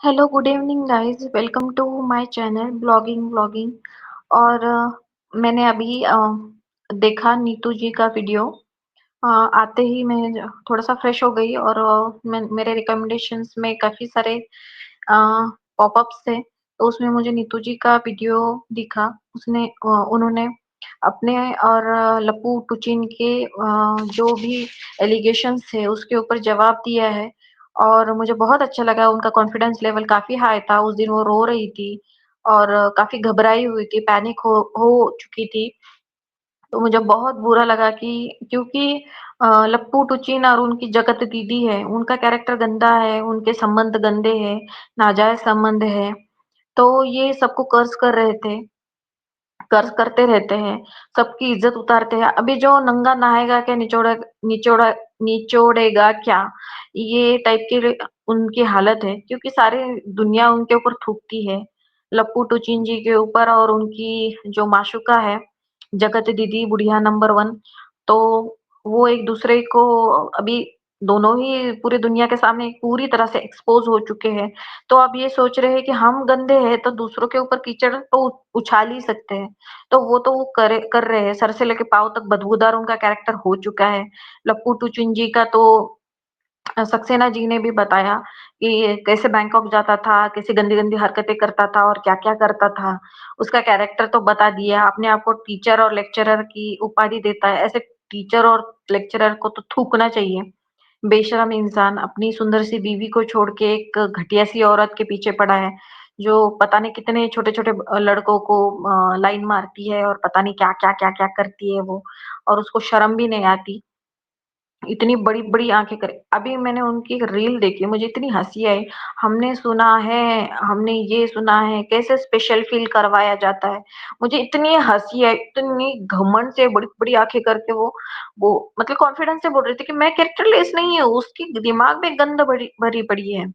Hello good evening guys welcome to my channel blogging vlogging. और मैंने अभी देखा नीतू जी का वीडियो। आते ही मैं थोड़ा सा फ्रेश हो गई और मेरे रिकमेंडेशंस में काफी सारे पॉपअप्स थे, तो उसमें मुझे नीतू जी का वीडियो दिखा। उन्होंने अपने और लप्पू टुचिन के जो भी एलिगेशंस थे उसके ऊपर जवाब दिया है। और मुझे बहुत अच्छा लगा, उनका कॉन्फिडेंस लेवल काफी हाई था। उस दिन वो रो रही थी और काफी घबराई हुई थी, पैनिक हो चुकी थी। तो मुझे बहुत बुरा लगा कि क्योंकि लप्पू टुचिन और उनकी जगत दीदी है, उनका कैरेक्टर गंदा है, उनके संबंध गंदे हैं, नाजायज संबंध है। तो ये सबको कर्ज कर रहे थे, कर्ज करते रहते हैं, सबकी इज्जत उतारते हैं। अभी जो नंगा नहाएगा क्या निचोड़ा निचोड़ेगा क्या, ये टाइप की उनकी हालत है, क्योंकि सारी दुनिया उनके ऊपर थूकती है, लप्पू टुचिन जी के ऊपर और उनकी जो माशुका है जगत दीदी बुढ़िया नंबर वन। तो वो एक दूसरे को अभी दोनों ही पूरी दुनिया के सामने पूरी तरह से एक्सपोज हो चुके हैं। तो अब ये सोच रहे हैं कि हम गंदे हैं तो दूसरों के ऊपर कीचड़ तो उछाल ही सकते हैं। तो वो कर रहे हैं, सर से लेके पाँव तक बदबूदार उनका कैरेक्टर हो चुका है। लप्पू टुचुन जी का तो सक्सेना जी ने भी बताया कि ये कैसे बैंकॉक जाता था, कैसे गंदी-गंदी हरकतें करता था और क्या-क्या करता था। उसका कैरेक्टर तो बता दिया, अपने आप को टीचर और लेक्चरर की उपाधि देता है। ऐसे टीचर और लेक्चरर को तो थूकना चाहिए। बेशर्म इंसान अपनी सुंदर सी बीवी को छोड़ के एक घटिया सी औरत के पीछे पड़ा है, जो पता नहीं कितने छोटे-छोटे लड़कों को लाइन मारती है और पता नहीं क्या-क्या, क्या-क्या करती है वो, और उसको शर्म भी नहीं आती। इतनी बड़ी-बड़ी आँखें करे। अभी मैंने उनकी एक रील देखी, मुझे इतनी हँसी आई। हमने ये सुना है कैसे स्पेशल फ़ील करवाया जाता है। मुझे इतनी हँसी आई, इतनी घमंड से बड़ी-बड़ी आँखें करके वो मतलब कॉन्फिडेंस से बोल रही थी कि मैं कैरेक्टरलेस नहीं हूँ, उसकी दिमाग में गंद भरी भरी पड़ी है।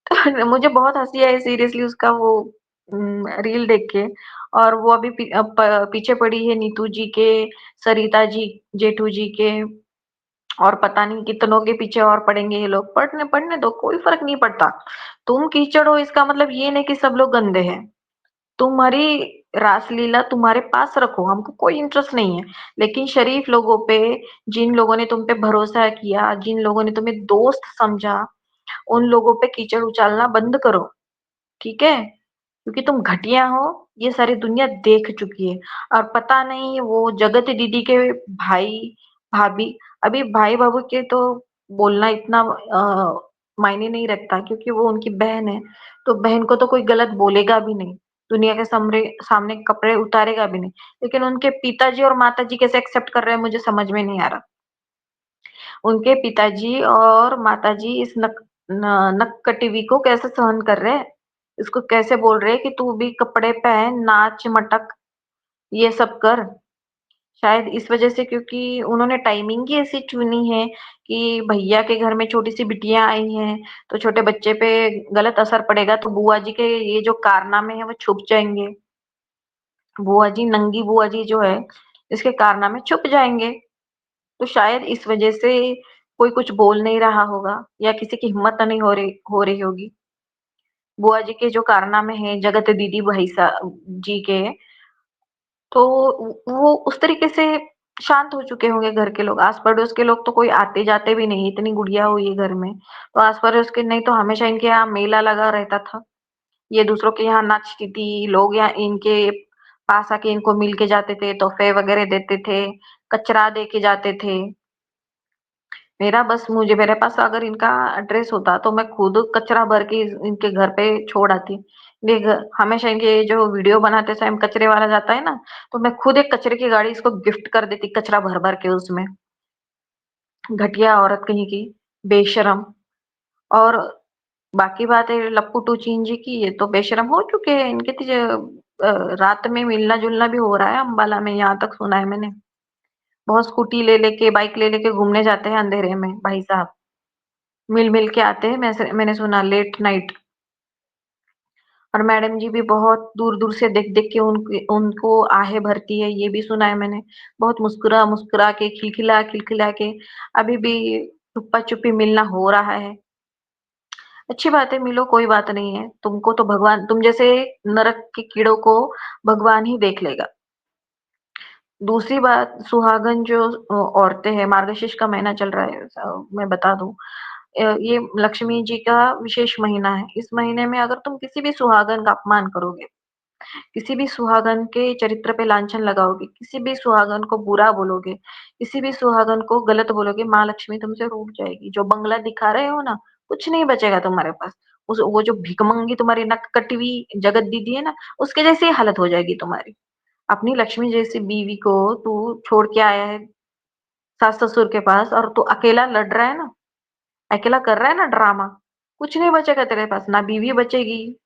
तो मुझे बहुत हँसी आई सीरियसली उसका वो रील देख के। और वो अभी पीछे पड़ी है नीतू जी के, सरिता जी, जेठू जी के, और पता नहीं कितनों के पीछे और पड़ेंगे ये लोग। पढ़ने पढ़ने दो, कोई फर्क नहीं पड़ता। तुम कीचड़ हो इसका मतलब ये नहीं कि सब लोग गंदे हैं। तुम्हारी रासलीला तुम्हारे पास रखो, हमको कोई इंटरेस्ट नहीं है। लेकिन शरीफ लोगों पे, जिन लोगों ने तुम पे भरोसा किया, जिन लोगों ने तुम्हें दोस्त समझा, उन लोगों पे कीचड़ उछालना बंद करो, ठीक है? क्योंकि तुम घटिया हो, ये सारी दुनिया देख चुकी है। और पता नहीं वो जगत दीदी के भाई भाभी, अभी भाई बाबू के तो बोलना इतना मायने नहीं रखता, क्योंकि वो उनकी बहन है। तो बहन को तो कोई गलत बोलेगा भी नहीं, दुनिया के सामने कपड़े उतारेगा भी नहीं। लेकिन उनके पिताजी और माताजी कैसे एक्सेप्ट कर रहे हैं मुझे समझ में नहीं आ रहा। उनके पिताजी और माताजी इस नक्कटीवी को कैसे सहन कर रहे हैं? इसको कैसे बोल रहे हैं कि तू भी कपड़े पहन, नाच, मटक, ये सब कर। शायद इस वजह से, क्योंकि उन्होंने टाइमिंग ही ऐसी चुनी है कि भैया के घर में छोटी-सी बिटियाँ आई हैं, तो छोटे बच्चे पे गलत असर पड़ेगा, तो बुआ जी के ये जो कारनामे हैं वो छुप जाएँगे। बुआ जी, नंगी बुआ जी जो है, इसके कारनामे छुप जाएँगे। तो शायद इस वजह से कोई कुछ बोल नहीं रहा होगा, या किसी की हिम्मत नहीं हो रही होगी। बुआ जी के जो कारनामे हैं जगत दीदी जी के, तो वो उस तरीके से शांत हो चुके होंगे घर के लोग। आस-पड़ोस के लोग तो कोई आते-जाते भी नहीं, इतनी गुड़िया हुई है घर में। तो आस-पड़ोस के नहीं तो हमेशा इनके यहाँ मेला लगा रहता था। ये दूसरों के यहाँ नाचती थी, लोग यहाँ इनके पास आके इनको मिल के जाते थे, तोहफ़े वगैरह देते थे, कचरा दे के जाते थे। मेरे पास अगर इनका एड्रेस होता तो मैं खुद कचरा भर के इनके घर पे छोड़ आती। हमेशा इनके जो वीडियो बनाते टाइम कचरे वाला जाता है ना, तो मैं खुद एक कचरे की गाड़ी इसको गिफ्ट कर देती, कचरा भर भर के उसमें। घटिया औरत कहीं की, बेशर्म। और बाकी बात है लप्पू टू जी की, ये तो बेशर्म हो चुके हैं। इनके तो रात में मिलना जुलना भी हो रहा है अम्बाला में, यहाँ तक सुना है मैंने। बहुत स्कूटी ले लेके, बाइक ले लेके घूमने जाते हैं अंधेरे में भाई साहब। मिल-मिल के आते हैं, मैंने सुना लेट नाइट। और मैडम जी भी बहुत दूर-दूर से देख-देख के उनको आहें भरती है, ये भी सुना है मैंने। बहुत मुस्कुरा-मुस्कुरा के, खिलखिला-खिलखिला के अभी भी छुपा-छुपी मिलना हो रहा है। अच्छी बात है, मिलो कोई बात नहीं है। तुमको तो भगवान तुम जैसे नरक के कीड़ों को भगवान ही देख लेगा। दूसरी बात सुहागन जो औरतें हैं, मार्गशीर्ष का महीना चल रहा है, मैं बता दूं, ये लक्ष्मी जी का विशेष महीना है। इस महीने में अगर तुम किसी भी सुहागन का अपमान करोगे, किसी भी सुहागन के चरित्र पे लांछन लगाओगे, किसी भी सुहागन को बुरा बोलोगे, किसी भी सुहागन को गलत बोलोगे, माँ लक्ष्मी तुमसे रूठ जाएगी। जो बंगला दिखा रहे हो ना, कुछ नहीं बचेगा तुम्हारे पास। उस वो जो भिकमंगी तुम्हारी नक कटी हुई जगत दीदी है ना, उसके जैसी हालत हो जाएगी तुम्हारी। अपनी लक्ष्मी जैसी बीवी को तू छोड़ के आया है सास ससुर के पास, और तू अकेला लड़ रहा है ना, अकेला कर रहा है ना ड्रामा। कुछ नहीं बचेगा तेरे पास, ना बीवी बचेगी,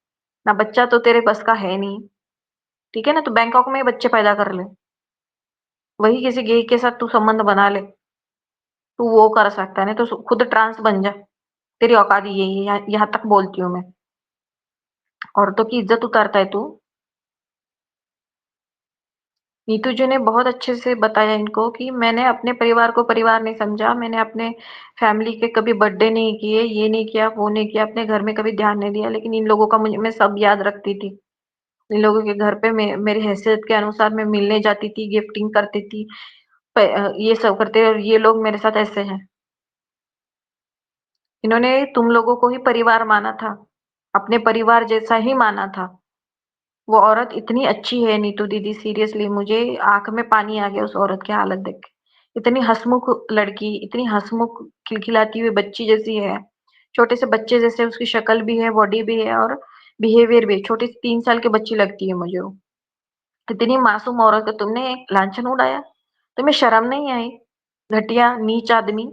ना बच्चा तो तेरे बस का है नहीं। ठीक है ना, तो बैंकॉक में ही बच्चे पैदा कर ले, वही किसी गेय के साथ तू संबंध बना ले। तू वो कर सकता है, नहीं तो खुद ट्रांस बन जा। तेरी औकात यही है, यहाँ तक बोलती हूँ मैं। औरतों की इज्जत उतारता है तू। नीतू जी ने बहुत अच्छे से बताया इनको कि मैंने अपने परिवार को परिवार नहीं समझा, मैंने अपने फैमिली के कभी बर्थडे नहीं किए, ये नहीं किया, वो नहीं किया, अपने घर में कभी ध्यान नहीं दिया, लेकिन इन लोगों का मुझे मैं सब याद रखती थी। इन लोगों के घर पे मेरी हैसियत के अनुसार मैं मिलने जाती थी, गिफ्टिंग करती थी, ये सब करते, और ये लोग मेरे साथ ऐसे हैं। इन्होंने तुम लोगों को ही परिवार माना था, अपने परिवार जैसा ही माना था। वो औरत इतनी अच्छी है नीतू दीदी, सीरियसली मुझे आंख में पानी आ गया उस औरत की हालत देख के। इतनी हंसमुख लड़की, इतनी हंसमुख, खिलखिलाती हुई बच्ची जैसी है, छोटे से बच्चे जैसे उसकी शक्ल भी है, बॉडी भी है, और बिहेवियर भी। छोटी सी 3 साल की बच्ची लगती है मुझे वो। इतनी मासूम औरत को तुमने लांछन उड़ाया, तुम्हें शर्म नहीं आई? घटिया नीच आदमी,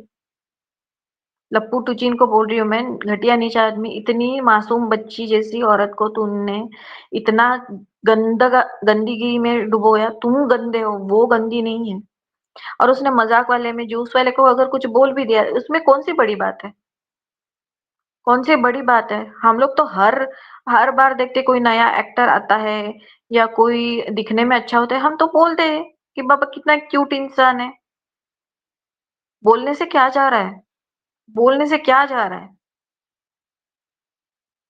लप्पू टुचिन को बोल रही हूँ मैं, घटिया नीच आदमी। इतनी मासूम बच्ची जैसी औरत को तुमने इतना गंदगी में डुबोया। तुम गंदे हो, वो गंदी नहीं है। और उसने मजाक वाले में जूस वाले को अगर कुछ बोल भी दिया, उसमें कौन सी बड़ी बात है? कौन सी बड़ी बात है? हम लोग तो हर हर बार देखते कोई नया एक्टर आता है या कोई दिखने में अच्छा होता है, हम तो बोलते हैं कि बाबा कितना क्यूट इंसान है। बोलने से क्या जा रहा है? बोलने से क्या जा रहा है?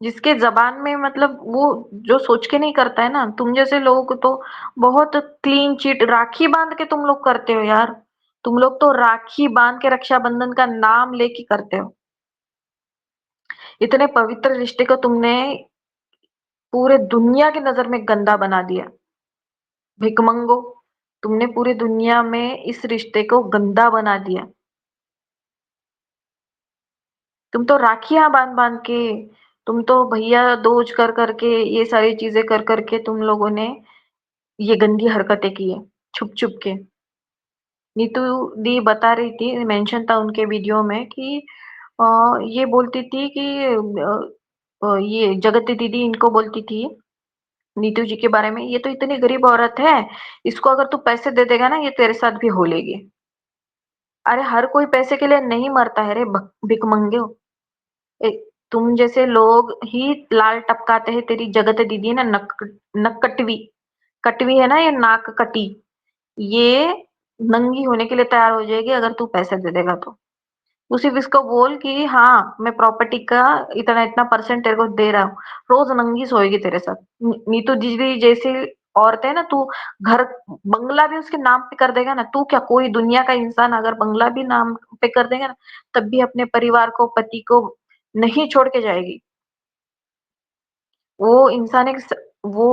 जिसके जबान में मतलब वो जो सोच के नहीं करता है ना, तुम जैसे लोगों को तो बहुत क्लीन चिट राखी बांध के तुम लोग करते हो यार। तुम लोग तो राखी बांध के रक्षाबंधन का नाम लेके करते हो। इतने पवित्र रिश्ते को तुमने पूरे दुनिया की नजर में गंदा बना दिया। भिकमंगो, तुमने पूरी दुनिया में इस रिश्ते को गंदा बना दिया। तुम तो राखियां बांध बांध के, तुम तो भैया दोज कर करके, ये सारी चीजें कर करके तुम लोगों ने ये गंदी हरकतें की है, छुप छुप के। नीतू दी बता रही थी, मेंशन था उनके वीडियो में कि अ, ये बोलती थी कि ये जगत दीदी इनको बोलती थी नीतू जी के बारे में, ये तो इतनी गरीब औरत है, इसको अगर तू पैसे दे देगा ना, ये तेरे साथ भी हो लेगी। अरे हर कोई पैसे के लिए नहीं मरता है रे, भिकमंगे। ए, तुम जैसे लोग ही लाल टपकाते हैं। तेरी जगत दीदी है ना, नक कटवी, कटवी है ना, ये नाक कटी, ये नंगी होने के लिए तैयार हो जाएगी अगर तू पैसे दे देगा तो। तू सिर्फ इसको बोल कि हाँ मैं प्रॉपर्टी का इतना इतना परसेंट तेरे को दे रहा हूँ, रोज नंगी सोएगी तेरे साथ। नीतू दीदी जैसी औरत है ना, तू घर बंगला भी उसके नाम पे कर देगा ना, तू क्या कोई दुनिया का इंसान अगर बंगला भी नाम पे कर देगा ना, तब भी अपने परिवार को, पति को नहीं छोड़ के जाएगी। वो इंसान वो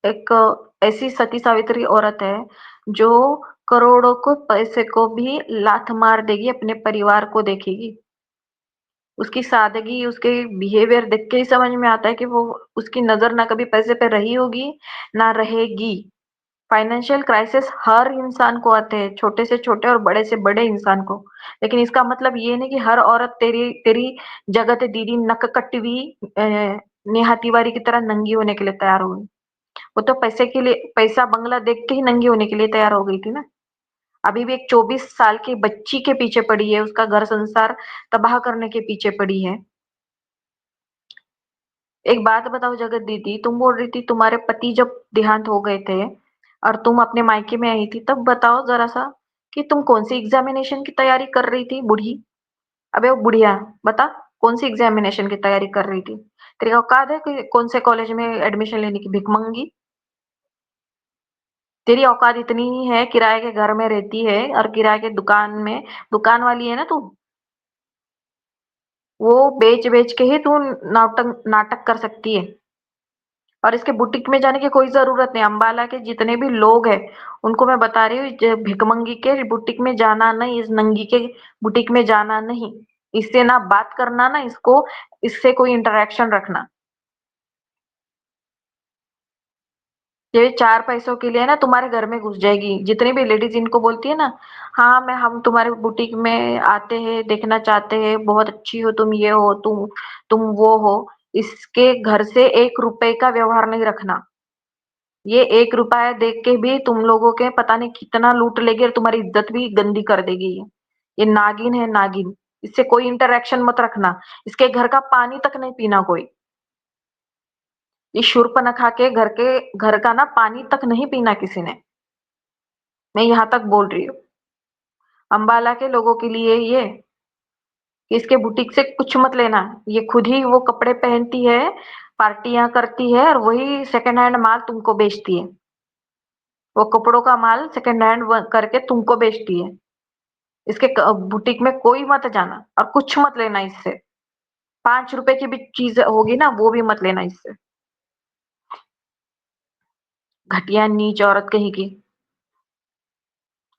एक ऐसी सती सावित्री औरत है जो करोड़ों को पैसे को भी लात मार देगी, अपने परिवार को देखेगी। उसकी सादगी, उसके बिहेवियर देख के ही समझ में आता है कि वो, उसकी नजर ना कभी पैसे पे रही होगी ना रहेगी। फाइनेंशियल क्राइसिस हर इंसान को आते हैं, छोटे से छोटे और बड़े से बड़े इंसान को। लेकिन इसका मतलब ये नहीं कि हर औरत तेरी तेरी जगत दीदी नक कटवी नेहा तिवारी की तरह नंगी होने के लिए तैयार हो गई। वो तो पैसे के लिए, पैसा बंगला देख के ही नंगी होने के लिए तैयार हो गई थी ना। अभी भी एक 24 साल की बच्ची के पीछे पड़ी है, उसका घर संसार तबाह करने के पीछे पड़ी है। एक बात बताओ जगत दीदी, तुम बोल रही थी तुम्हारे पति जब देहांत हो गए थे और तुम अपने मायके में आई थी, तब बताओ जरा सा कि तुम कौन सी एग्जामिनेशन की तैयारी कर रही थी बूढ़ी? अबे वो बुढ़िया, बता, कौन सी एग्जामिनेशन की तैयारी कर रही थी? तेरी औकात है कि कौन से कॉलेज में एडमिशन लेने की, भिखमंगी? तेरी औकात इतनी ही है, किराए के घर में रहती है और किराए के दुकान वाली है ना तू। वो बेच बेच के ही तू नाटक नाटक कर सकती है। और इसके बुटीक में जाने की कोई जरूरत नहीं। अंबाला के जितने भी लोग हैं उनको मैं बता रही हूँ, भिकमंगी के बुटीक में जाना नहीं, इस नंगी के बुटीक में जाना नहीं। इससे ना बात करना, ना इसको इससे कोई इंटरेक्शन रखना। ये चार पैसों के लिए ना तुम्हारे घर में घुस जाएगी। जितनी भी लेडीज इनको बोलती है ना, हाँ मैं हम तुम्हारे बुटीक में आते हैं, देखना चाहते हैं, बहुत अच्छी हो तुम, ये हो तुम वो हो। इसके घर से 1 रुपए का व्यवहार नहीं रखना। ये 1 रुपया देख के भी तुम लोगों के पता नहीं कितना लूट लेगी और तुम्हारी इज्जत भी गंदी कर देगी। ये नागिन है, नागिन। इससे कोई इंटरेक्शन मत रखना। इसके घर का पानी तक नहीं पीना कोई। ये शूर्पणखा के घर का ना पानी तक नहीं पीना किसी ने। मैं यहाँ तक बोल रही हूँ अंबाला के लोगों के लिए ये, कि इसके बुटीक से कुछ मत लेना। ये खुद ही वो कपड़े पहनती है, पार्टियां करती है और वही सेकंड हैंड माल तुमको बेचती है। वो कपड़ों का माल सेकंड हैंड करके तुमको बेचती है। इसके बुटीक में कोई मत जाना और कुछ मत लेना इससे। 5 रुपए की भी चीज होगी ना, वो भी मत लेना इससे। घटिया नीच औरत कहीं की।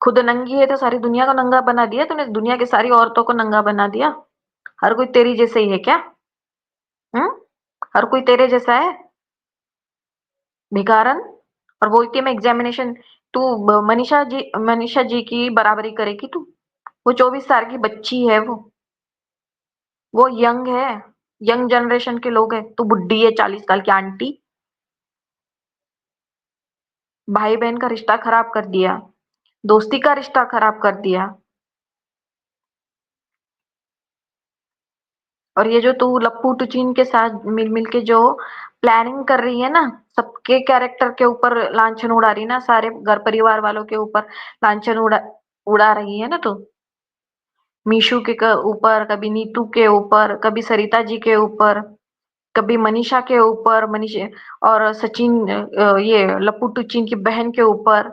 खुद नंगी है तो सारी दुनिया को नंगा बना दिया तूने। दुनिया की सारी औरतों को नंगा बना दिया। हर कोई तेरी जैसे ही है क्या? हम्म। हर कोई तेरे जैसा है, भिखारन। और बोलती है मैं एग्जामिनेशन। तू मनीषा जी की बराबरी करेगी तू? वो 24 साल की बच्ची है वो यंग है। यंग जनरेशन के लोग हैं, तू बुढ़ी है 40 साल की आंटी। भाई बहन का रिश्ता खराब कर दिया, दोस्ती का रिश्ता खराब कर दिया। और ये जो तू लप्पू टुचीन के साथ मिल मिल के जो प्लानिंग कर रही है ना, सबके कैरेक्टर के ऊपर लांछन उड़ा रही ना, सारे घर परिवार वालों के ऊपर लांछन उड़ा रही है ना तू। मीशु के ऊपर, कभी नीतू के ऊपर, कभी सरिता जी के ऊपर, कभी मनीषा के ऊपर, मनीषा और सचिन, ये लप्पू टुचीन की बहन के ऊपर।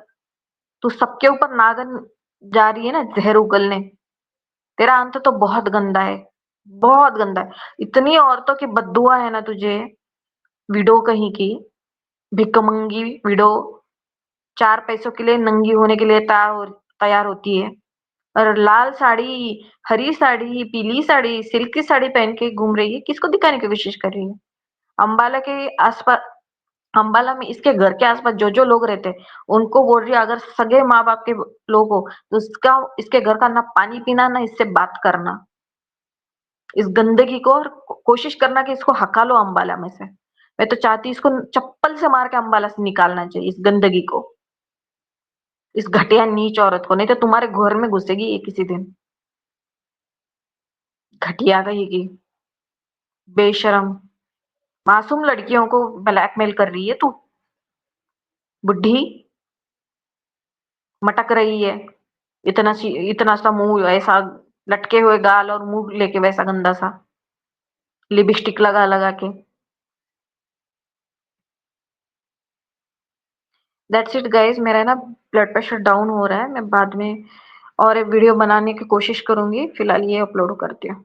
तू सबके ऊपर नागन जा रही है ना जहर उगलने। तेरा अंत तो बहुत गंदा है, बहुत गंदा है। इतनी औरतों की बद्दुआ है ना तुझे, विडो कहीं की, भिकमंगी विडो। 4 पैसों के लिए नंगी होने के लिए तैयार होती है। और लाल साड़ी, हरी साड़ी, पीली साड़ी, सिल्क की साड़ी पहन के घूम रही है, किसको दिखाने की कोशिश कर रही है? अंबाला के आसपास, अंबाला में इसके घर के आसपास जो जो लोग रहते हैं उनको बोल रही है, अगर सगे माँ बाप के लोग हो तो इसके घर का ना पानी पीना, ना इससे बात करना। इस गंदगी को, और कोशिश करना कि इसको हका लो अंबाला में से। मैं तो चाहती इसको चप्पल से मार के अंबाला से निकालना चाहिए, इस गंदगी को, इस घटिया नीच औरत को। नहीं तो तुम्हारे घर में घुसेगी ये किसी दिन। घटिया कहेगी, बेशरम। मासूम लड़कियों को ब्लैकमेल कर रही है तू, बुढ़ी। मटक रही है, इतना सा मुंह ऐसा, लटके हुए गाल और मुंह लेके वैसा गंदा सा, लिपस्टिक लगा लगा के। That's it guys. मेरा ना ब्लड प्रेशर डाउन हो रहा है। मैं बाद में और एक वीडियो बनाने की कोशिश करूंगी। फिलहाल ये अपलोड करती हूँ।